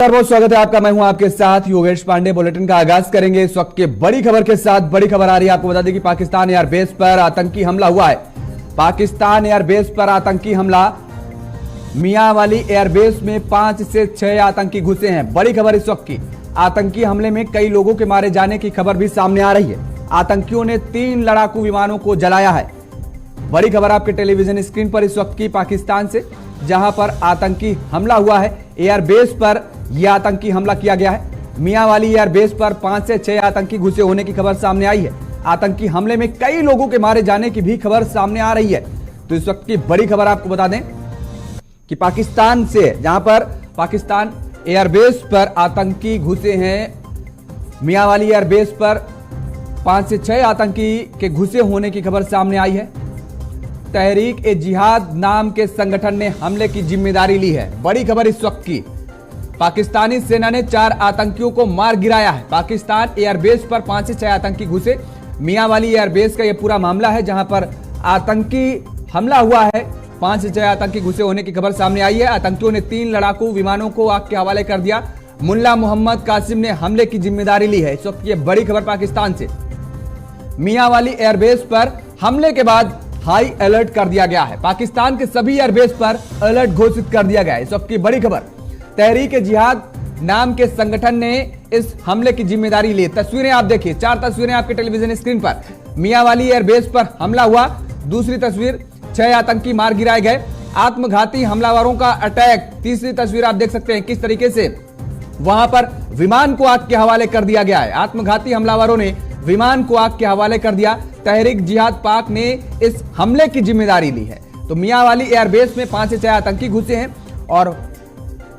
बहुत स्वागत है आपका। मैं हूं आपके साथ योगेश पांडे। बुलेटिन का आगाज करेंगे इस वक्त के बड़ी खबर के साथ। बड़ी खबर आ रही है, आपको बता दें कि पाकिस्तान एयरबेस पर आतंकी हमला हुआ है। पाकिस्तान एयरबेस पर आतंकी हमला। मियांवाली एयरबेस में 5 से 6 आतंकी घुसे हैं। बड़ी खबर इस वक्त की। आतंकी हमले में कई लोगों के मारे जाने की खबर भी सामने आ रही है। आतंकियों ने 3 लड़ाकू विमानों को जलाया है। बड़ी खबर आपके टेलीविजन स्क्रीन पर इस वक्त की पाकिस्तान से, जहां पर आतंकी हमला हुआ है। एयरबेस पर यह आतंकी हमला किया गया है। मियांवाली एयरबेस पर 5 से 6 आतंकी घुसे होने की खबर सामने आई है। आतंकी हमले में कई लोगों के मारे जाने की भी खबर सामने आ रही है। तो इस वक्त की बड़ी खबर आपको बता दें कि पाकिस्तान से, जहां पर पाकिस्तान एयरबेस पर आतंकी घुसे हैं। मियांवाली एयरबेस पर 5 से 6 आतंकी के घुसे होने की खबर सामने आई है। तहरीक ए जिहाद नाम के संगठन ने हमले की जिम्मेदारी ली है। बड़ी खबर इस वक्त की। पाकिस्तानी सेना ने 4 आतंकियों को मार गिराया है। पाकिस्तान एयरबेस पर 5 से 6 आतंकी घुसे। मियांवाली एयरबेस का यह पूरा मामला है, जहां पर आतंकी हमला हुआ है। 5 से 6 आतंकी घुसे होने की खबर सामने आई है। आतंकियों ने 3 लड़ाकू विमानों को आग के हवाले कर दिया। मुल्ला मोहम्मद कासिम ने हमले की जिम्मेदारी ली है। इस वक्त यह बड़ी खबर पाकिस्तान से। मियांवाली एयरबेस पर हमले के बाद हाई अलर्ट कर दिया गया है। पाकिस्तान के सभी एयरबेस पर अलर्ट घोषित कर दिया गया है। इस वक्त की बड़ी खबर। तहरीक ए जिहाद नाम के संगठन ने इस हमले की जिम्मेदारी ली। तस्वीरें आप देखिए, 4 तस्वीरें आपके टेलीविजन स्क्रीन पर। मियांवाली एयरबेस पर हमला हुआ। दूसरी तस्वीर, 6 आतंकी मार गिराए गए। आत्मघाती हमलावरों का अटैक। तीसरी तस्वीर आप देख सकते हैं किस तरीके से वहां पर विमान को आग के हवाले कर दिया गया है। आत्मघाती हमलावरों ने विमान को आग के हवाले कर दिया। तहरीक जिहाद पाक ने इस हमले की जिम्मेदारी ली है। तो मियांवाली एयरबेस में 5 से 6 आतंकी घुसे हैं और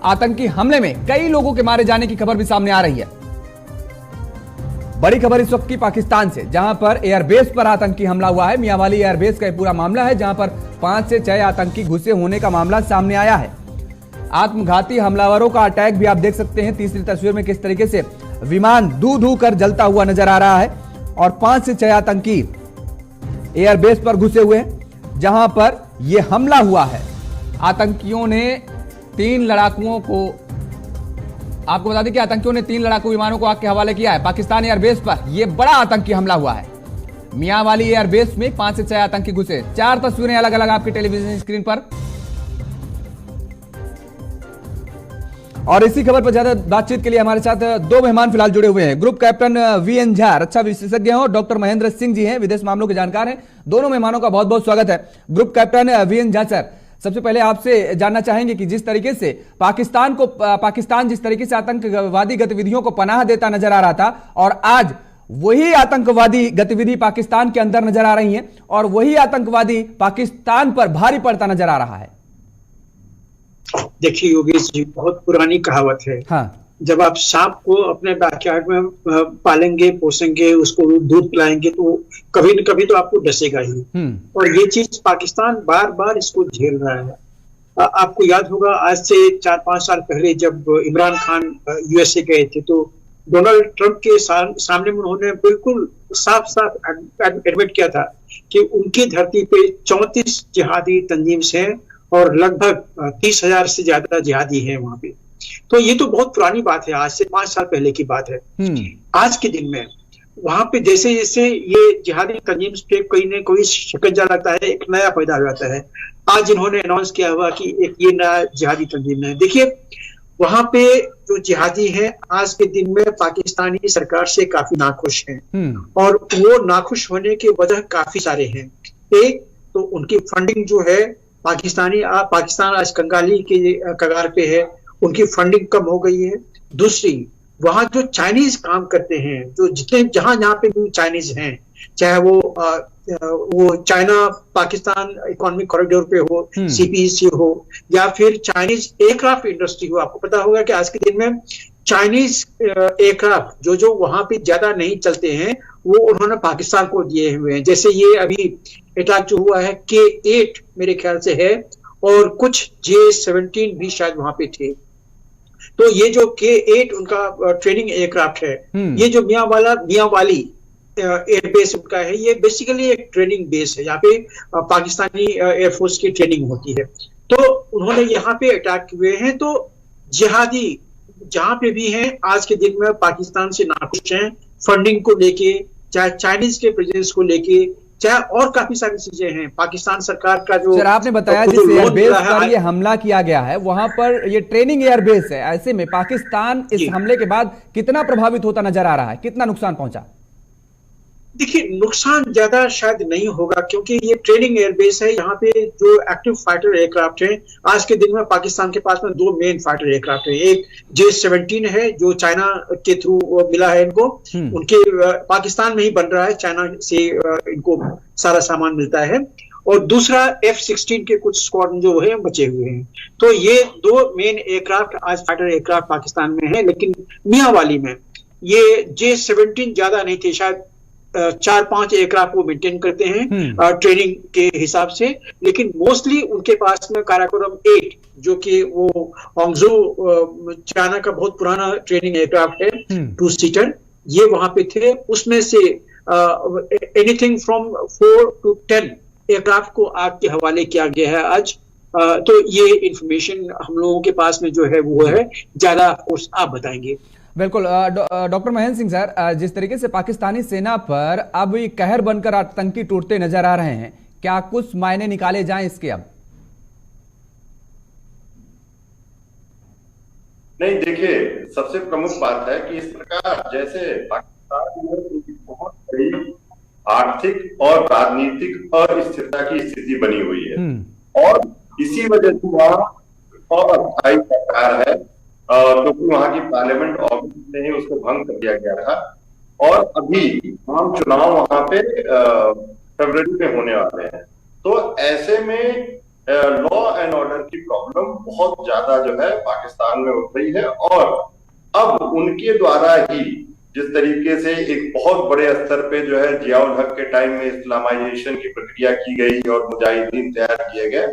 आतंकी हमले में कई लोगों के मारे जाने की खबर भी सामने आ रही है। बड़ी खबर इस वक्त की पाकिस्तान से, जहां पर एयरबेस पर आतंकी हमला हुआ है। मियांवाली एयरबेस का यह पूरा मामला है, जहां पर 5 से 6 आतंकी घुसे होने का मामला सामने आया है। आत्मघाती हमलावरों का अटैक भी आप देख सकते हैं तीसरी तस्वीर में, किस तरीके से विमान धू धू कर जलता हुआ नजर आ रहा है। और 5 से 6 आतंकी एयरबेस पर घुसे हुए हैं, जहां पर यह हमला हुआ है। आतंकियों ने 3 लड़ाकुओं को, आपको बता दें कि आतंकियों ने 3 लड़ाकू विमानों को आग के हवाले किया है। पाकिस्तान एयरबेस पर यह बड़ा आतंकी हमला हुआ है। मियांवाली एयरबेस में 5 से 6 आतंकी घुसे। 4 तस्वीरें अलग अलग आपकी टेलीविजन स्क्रीन पर। और इसी खबर पर ज्यादा बातचीत के लिए हमारे साथ 2 मेहमान फिलहाल जुड़े हुए हैं। ग्रुप कैप्टन वीएन झा, रक्षा विशेषज्ञ हैं, और डॉक्टर महेंद्र सिंह जी हैं, विदेश मामलों के जानकार हैं। दोनों मेहमानों का बहुत बहुत स्वागत है। Group captain VN Jha sir, सबसे पहले आपसे जानना चाहेंगे कि जिस तरीके से पाकिस्तान जिस तरीके से आतंकवादी गतिविधियों को पनाह देता नजर आ रहा था, और आज वही आतंकवादी गतिविधि पाकिस्तान के अंदर नजर आ रही है, और वही आतंकवादी पाकिस्तान पर भारी पड़ता नजर आ रहा है। देखिए योगेश जी, बहुत पुरानी कहावत है। हाँ। जब आप सांप को अपने बैकयार्ड में पालेंगे, पोसेंगे, उसको दूध पिलाएंगे, तो कभी न कभी तो आपको डसेगा ही। और ये चीज पाकिस्तान बार बार इसको झेल रहा है। आपको याद होगा, आज से 4-5 साल पहले जब इमरान खान यूएसए गए थे, तो डोनाल्ड ट्रंप के सामने उन्होंने बिल्कुल साफ साफ एडमिट किया था कि उनकी धरती पे 34 जिहादी तंजीम हैं और लगभग 30,000 से ज्यादा जिहादी हैं वहां पे। तो ये तो बहुत पुरानी बात है, आज से 5 साल पहले की बात है। आज के दिन में वहां पे जैसे जैसे ये जिहादी तंजीम पे कोई न कोई शिकंजा लगता है, एक नया पैदा हो जाता है। आज इन्होंने अनाउंस किया हुआ कि एक ये नया जिहादी तंजीम है। देखिए, वहां पे जो जिहादी है आज के दिन में पाकिस्तानी सरकार से काफी नाखुश हैं, और वो नाखुश होने के वजह काफी सारे हैं। एक तो उनकी फंडिंग जो है, पाकिस्तान आज कंगाली के कगार पे है, उनकी फंडिंग कम हो गई है। दूसरी, वहां जो चाइनीज काम करते हैं, जो जितने जहां पे भी चाइनीज हैं, चाहे वो चाइना पाकिस्तान इकोनॉमिक कॉरिडोर पे हो, सीपीईसी हो, या फिर चाइनीज एयरक्राफ्ट इंडस्ट्री हो। आपको पता होगा कि आज के दिन में चाइनीज एयरक्राफ्ट जो वहां पे ज्यादा नहीं चलते हैं, वो उन्होंने पाकिस्तान को दिए हुए हैं। जैसे ये अभी अटैक जो हुआ है, K-8 मेरे ख्याल से है, और कुछ J-17 भी शायद वहां पे थे। तो ये जो K-8 उनका ट्रेनिंग एयरक्राफ्ट है, ये जो मियांवाली एयरबेस उनका है, ये बेसिकली एक ट्रेनिंग बेस है। यहाँ पे पाकिस्तानी एयरफोर्स की ट्रेनिंग होती है। तो उन्होंने यहाँ पे अटैक हुए हैं। तो जिहादी जहां पे भी हैं आज के दिन में पाकिस्तान से नाखुश हैं, फंडिंग को लेके, चाहे चाइनीज के प्रेजेंस को लेके, चाहे और काफी सारी चीजें हैं। पाकिस्तान सरकार का जो सर आपने बताया जिस एयरबेस पर ये हमला किया गया है वहां पर ये ट्रेनिंग एयरबेस है, ऐसे में पाकिस्तान इस हमले के बाद कितना प्रभावित होता नजर आ रहा है, कितना नुकसान पहुंचा? देखिए, नुकसान ज्यादा शायद नहीं होगा क्योंकि ये ट्रेनिंग एयरबेस है। यहाँ पे जो एक्टिव फाइटर एयरक्राफ्ट है, आज के दिन में पाकिस्तान के पास में 2 मेन फाइटर एयरक्राफ्ट है। एक J-17 है जो चाइना के थ्रू मिला है इनको, उनके पाकिस्तान में ही बन रहा है, चाइना से इनको सारा सामान मिलता है। और दूसरा F-16 के कुछ स्क्वाड्रन जो है बचे हुए हैं। तो ये 2 मेन एयरक्राफ्ट आज फाइटर एयरक्राफ्ट पाकिस्तान में है। लेकिन मियांवाली में ये J-17 ज्यादा नहीं थे, शायद 4-5 एयरक्राफ्ट वो मेंटेन करते हैं ट्रेनिंग के हिसाब से। लेकिन मोस्टली उनके पास में काराकोरम 8 जो कि वो होंगजो चाइना का बहुत पुराना ट्रेनिंग एयरक्राफ्ट है, 2 सीटर, ये वहां पे थे। उसमें say anything from 4 to 10 aircraft को आग के हवाले किया गया है आज। तो ये इंफॉर्मेशन हम लोगों के पास में जो है वो है, ज्यादा ऑफकोर्स आप बताएंगे। बिल्कुल। डॉक्टर महेंद्र सिंह सर, जिस तरीके से पाकिस्तानी सेना पर अब कहर बनकर आतंकी टूटते नजर आ रहे हैं, क्या कुछ मायने निकाले जाएं इसके? अब नहीं, देखिए, सबसे प्रमुख बात है कि इस प्रकार जैसे पाकिस्तान में बहुत बड़ी आर्थिक और राजनीतिक अस्थिरता की स्थिति बनी हुई है और इसी वजह से वहां अस्थायी सरकार है क्योंकि वहां की पार्लियामेंट ऑफिस ने ही उसको भंग कर दिया गया था और अभी आम चुनाव वहां पे फरवरी में होने वाले हैं। तो ऐसे में लॉ एंड ऑर्डर की प्रॉब्लम बहुत ज्यादा जो है पाकिस्तान में उठ रही है और अब उनके द्वारा ही जिस तरीके से एक बहुत बड़े स्तर पे जो है जियाउल हक के टाइम में इस्लामाइजेशन की प्रक्रिया की गई और मुजाहिदीन तैयार किए गए,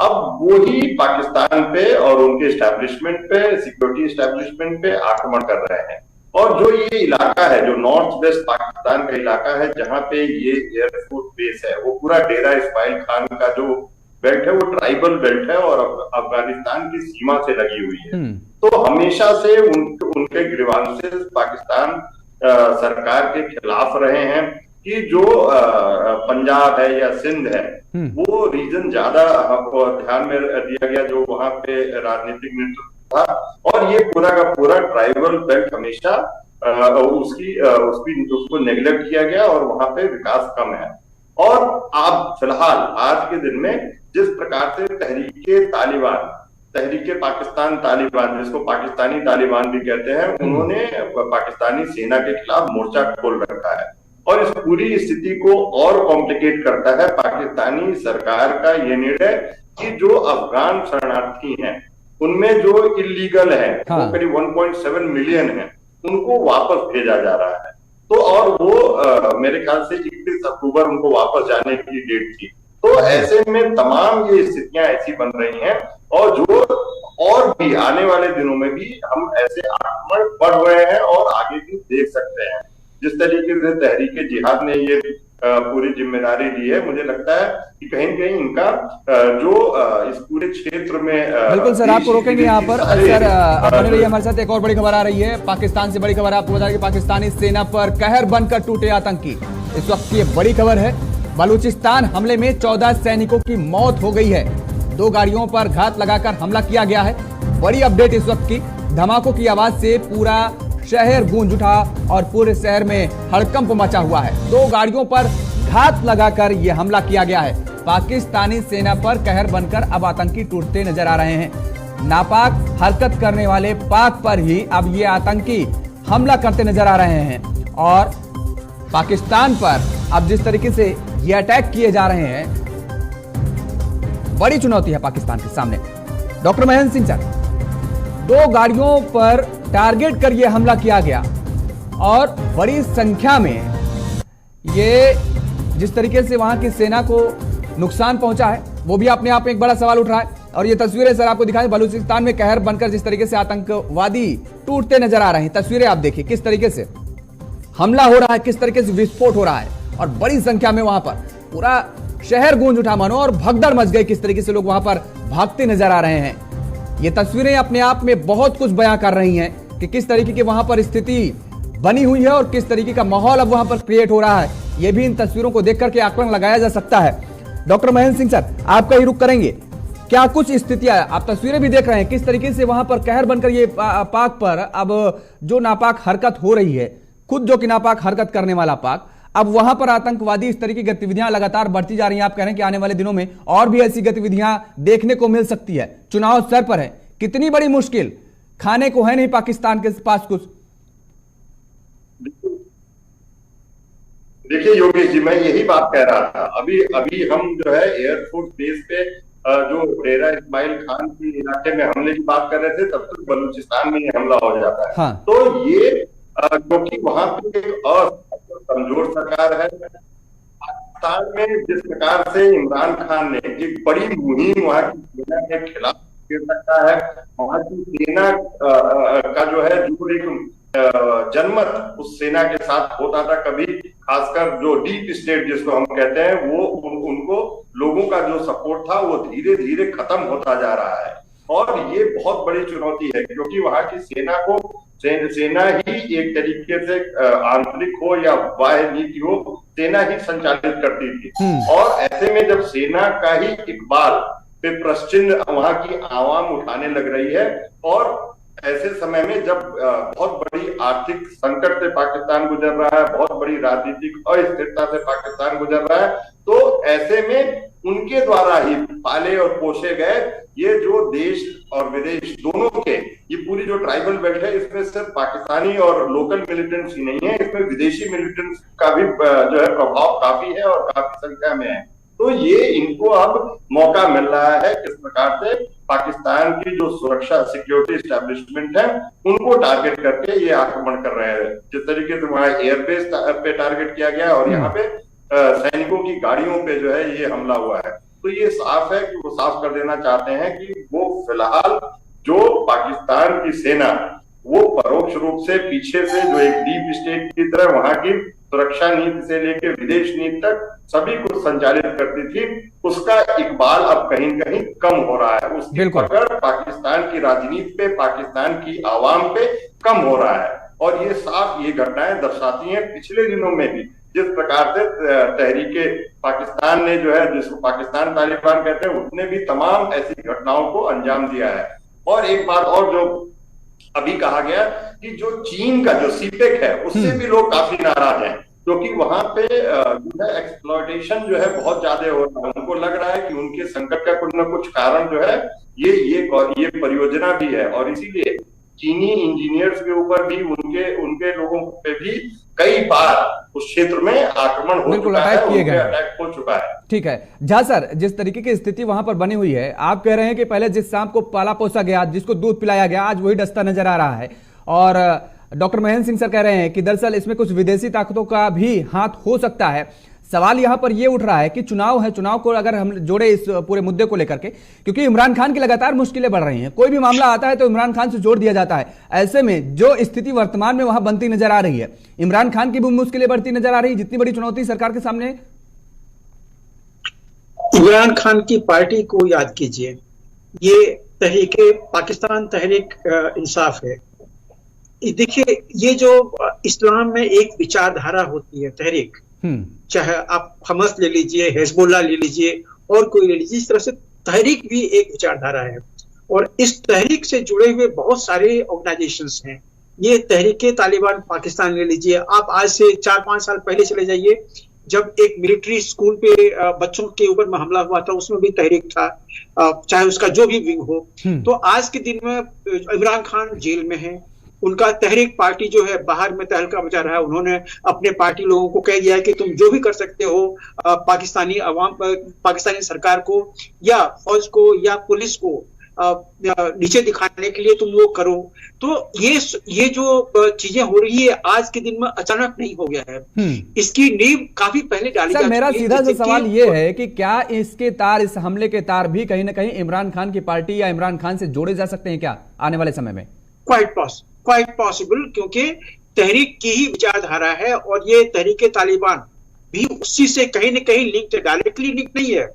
अब वो ही पाकिस्तान पे और उनके एस्टैब्लिशमेंट पे, सिक्योरिटी एस्टैब्लिशमेंट पे आक्रमण कर रहे हैं। और जो ये इलाका है, जो नॉर्थ वेस्ट पाकिस्तान का इलाका है जहां पे ये एयरफोर्स बेस है, वो पूरा डेरा इस्माइल खान का जो बेल्ट है वो ट्राइबल बेल्ट है और अफगानिस्तान की सीमा से लगी हुई है। तो हमेशा से उनके ग्रीवांसेस पाकिस्तान सरकार के खिलाफ रहे हैं कि जो पंजाब है या सिंध है वो रीजन ज्यादा ध्यान में दिया गया, जो वहां पे राजनीतिक नेतृत्व था और ये पूरा का पूरा ट्राइबल बेल्ट हमेशा उसको नेग्लेक्ट किया गया और वहां पे विकास कम है। और आप फिलहाल आज के दिन में जिस प्रकार से तहरीके पाकिस्तान तालिबान, जिसको पाकिस्तानी तालिबान भी कहते हैं, उन्होंने पाकिस्तानी सेना के खिलाफ मोर्चा खोल रखा है और इस पूरी स्थिति को और कॉम्प्लिकेट करता है पाकिस्तानी सरकार का ये निर्णय कि जो अफगान शरणार्थी हैं उनमें जो इलीगल है वो करीब 1.7 मिलियन है, उनको वापस भेजा जा रहा है। तो और वो मेरे ख्याल से 31 अक्टूबर उनको वापस जाने की डेट थी। तो ऐसे में तमाम ये स्थितियां ऐसी बन रही हैं और भी आने वाले दिनों में भी हम ऐसे आक्रमण बढ़ रहे हैं और आगे भी देख सकते हैं। जिस तरीके से तहरीके जिहाद ने ये पूरी जिम्मेदारी ली है, मुझे लगता है कि कहीं न कहीं इनका जो इस पूरे क्षेत्र में बिल्कुल सर, आपको रोकेंगे यहाँ पर। सर बने रहिए हमारे साथ, एक और बड़ी खबर आ रही है पाकिस्तान से। बड़ी खबर आपको बता दें कि पाकिस्तानी सेना पर कहर बनकर टूटे आतंकी, इस वक्त की बड़ी खबर है। बलूचिस्तान हमले में 14 सैनिकों की मौत हो गई है। 2 गाड़ियों पर घात लगाकर हमला किया गया है। बड़ी अपडेट इस वक्त की, धमाकों की आवाज से पूरा शहर गूंज उठा और पूरे शहर में हड़कंप मचा हुआ है। 2 गाड़ियों पर घात लगाकर यह हमला किया गया है। पाकिस्तानी सेना पर कहर बनकर अब आतंकी टूटते नजर आ रहे हैं। नापाक हरकत करने वाले पाक पर ही अब ये आतंकी हमला करते नजर आ रहे हैं और पाकिस्तान पर अब जिस तरीके से ये अटैक किए जा रहे हैं, बड़ी चुनौती है पाकिस्तान के सामने। डॉक्टर महेंद्र सिंह सर, 2 गाड़ियों पर टारगेट कर यह हमला किया गया और बड़ी संख्या में ये जिस तरीके से वहां की सेना को नुकसान पहुंचा है वो भी अपने आप में एक बड़ा सवाल उठ रहा है। और ये तस्वीरें सर आपको दिखाएं, बलूचिस्तान में कहर बनकर जिस तरीके से आतंकवादी टूटते नजर आ रहे हैं। तस्वीरें आप देखिए, किस तरीके से हमला हो रहा है, किस तरीके से विस्फोट हो रहा है और बड़ी संख्या में वहां पर पूरा शहर गूंज उठा मानो और भगदड़ मच गई। किस तरीके से लोग वहां पर भागते नजर आ रहे हैं। ये तस्वीरें अपने आप में बहुत कुछ बयां कर रही हैं कि किस तरीके की वहां पर स्थिति बनी हुई है और किस तरीके का माहौल अब वहां पर क्रिएट हो रहा है। ये भी इन तस्वीरों को देख करके आकलन लगाया जा सकता है। डॉक्टर महेंद्र सिंह सर, आपका ही रुख करेंगे, क्या कुछ स्थितियां, आप तस्वीरें भी देख रहे हैं किस तरीके से वहां पर कहर बनकर ये पाक पर अब जो नापाक हरकत हो रही है, खुद जो कि नापाक हरकत करने वाला पाक, अब वहां पर आतंकवादी इस तरह की गतिविधियां लगातार बढ़ती जा रही हैं। आप कह रहे हैं कि आने वाले दिनों में और भी ऐसी गतिविधियां देखने को मिल सकती है। चुनाव सर पर है, कितनी बड़ी मुश्किल, खाने को है नहीं पाकिस्तान के पास कुछ। देखिए योगेश जी, मैं यही बात कह रहा था। अभी हम जो है एयरफोर्स बेस पे जो डेरा इस्माइल खान के इलाके में हमले की बात कर रहे थे, तब तक बलूचिस्तान में ये हमला हो जाता है। हाँ। तो ये क्योंकि वहां पे कमजोर सरकार है, पाकिस्तान में जिस प्रकार से इमरान खान ने एक बड़ी मुहिम वहां की सेना के खिलाफ कर सकता है, वहां की सेना का जो है जो एक जनमत उस सेना के साथ होता था, कभी खासकर जो डीप स्टेट जिसको हम कहते हैं, वो उनको लोगों का जो सपोर्ट था वो धीरे धीरे खत्म होता जा रहा है। और ये बहुत बड़ी चुनौती है क्योंकि वहां की सेना ही एक तरीके से आंतरिक हो या बाह्य नीति हो, सेना ही संचालित करती थी। और ऐसे में जब सेना का ही इकबाल पे प्रश्चिन्ह वहां की आवाम उठाने लग रही है, और ऐसे समय में जब बहुत बड़ी आर्थिक संकट से पाकिस्तान गुजर रहा है, बहुत बड़ी राजनीतिक अस्थिरता से पाकिस्तान गुजर रहा है, तो ऐसे में उनके द्वारा ही पाले और पोषे गए ये जो देश और विदेश दोनों के ये पूरी जो ट्राइबल बेल्ट है, इसमें सिर्फ पाकिस्तानी और लोकल मिलिटेंट्स ही नहीं है, इसमें विदेशी मिलिटेंट्स का भी जो है प्रभाव काफी है और काफी संख्या में है। तो ये इनको अब मौका मिल रहा है किस प्रकार से पाकिस्तान की जो सुरक्षा सिक्योरिटी एस्टेब्लिशमेंट है उनको टारगेट करके ये आक्रमण कर रहे हैं। जिस तरीके से वहां एयरबेस पे टारगेट किया गया और यहाँ पे सैनिकों की गाड़ियों पे जो है ये हमला हुआ है, तो ये साफ है कि वो साफ कर देना चाहते हैं कि वो फिलहाल जो पाकिस्तान की सेना वो परोक्ष रूप से पीछे से जो एक डीप स्टेट की तरह वहां की सुरक्षा नीति से लेकर विदेश नीति तक सभी को संचालित करती थी, उसका इकबाल अब कहीं कहीं कम हो रहा है। उसकी पकड़ पाकिस्तान की राजनीति पे, पाकिस्तान की आवाम पे कम हो रहा है। और ये साफ ये घटनाएं दर्शाती हैं पिछले दिनों में भी जिस प्रकार से तहरीके पाकिस्तान ने जो है, जिसको पाकिस्तान तालिबान कहते हैं, उसने भी तमाम ऐसी घटनाओं को अंजाम दिया है। और एक बात और जो अभी कहा गया कि जो चीन का जो सीपेक है उससे भी लोग काफी नाराज हैं क्योंकि वहां पे जो है एक्सप्लॉयटेशन जो है बहुत ज्यादा हो रहा है। उनको लग रहा है कि उनके संकट का कुछ न कुछ कारण जो है ये परियोजना भी है, और इसीलिए चीनी इंजीनियर्स के ऊपर भी उनके लोगों पे भी कई बार उस क्षेत्र में आक्रमण हो चुका है, अटैक हो चुका है। ठीक है झा सर, जिस तरीके की स्थिति वहां पर बनी हुई है, आप कह रहे हैं कि पहले जिस सांप को पाला पोसा गया, जिसको दूध पिलाया गया, आज वही डसता नजर आ रहा है। और डॉक्टर महेंद्र सिंह सर कह रहे हैं कि दरअसल इसमें कुछ विदेशी ताकतों का भी हाथ हो सकता है। सवाल यहां पर यह उठ रहा है कि चुनाव है, चुनाव को अगर हम जोड़े इस पूरे मुद्दे को लेकर के, क्योंकि इमरान खान की लगातार मुश्किलें बढ़ रही हैं, कोई भी मामला आता है तो इमरान खान से जोड़ दिया जाता है। ऐसे में जो स्थिति वर्तमान में वहां बनती नजर आ रही है, इमरान खान की भी मुश्किलें बढ़ती नजर आ रही है। जितनी बड़ी चुनौती सरकार के सामने, इमरान खान की पार्टी को याद कीजिए, ये तहरीके पाकिस्तान तहरीक इंसाफ है। देखिए, ये जो इस्लाम में एक विचारधारा होती है तहरीक, चाहे आप हमास ले लीजिए, हिजबुल्लाह ले लीजिए और कोई ले लीजिए, इस तरह से तहरीक भी एक विचारधारा है। और इस तहरीक से जुड़े हुए बहुत सारे ऑर्गेनाइजेशंस हैं। ये तहरीके तालिबान पाकिस्तान ले लीजिए, आप आज से 4-5 साल पहले चले जाइए, जब एक मिलिट्री स्कूल पे बच्चों के ऊपर में हमला हुआ था, उसमें भी तहरीक था, चाहे उसका जो भी विंग हो। तो आज के दिन में इमरान खान जेल में है, उनका तहरीक पार्टी जो है बाहर में तहलका मचा रहा है। उन्होंने अपने पार्टी लोगों को कह दिया है कि तुम जो भी कर सकते हो पाकिस्तानी सरकार को या फौज को या पुलिस को नीचे दिखाने के लिए तुम वो करो। तो ये जो चीजें हो रही है आज के दिन में अचानक नहीं हो गया है, इसकी नींव काफी पहले डाली जा चुकी है। मेरा सीधा सा सवाल ये है कि क्या इसके तार, इस हमले के तार भी कहीं ना कहीं इमरान खान की पार्टी या इमरान खान से जोड़े जा सकते हैं क्या आने वाले समय में? क्वाइट पॉसिबल, क्योंकि तहरीक की ही विचारधारा है और ये तहरीके तालिबान भी उसी से कहीं न कहीं लिंक्ड है, डायरेक्टली लिंक नहीं है,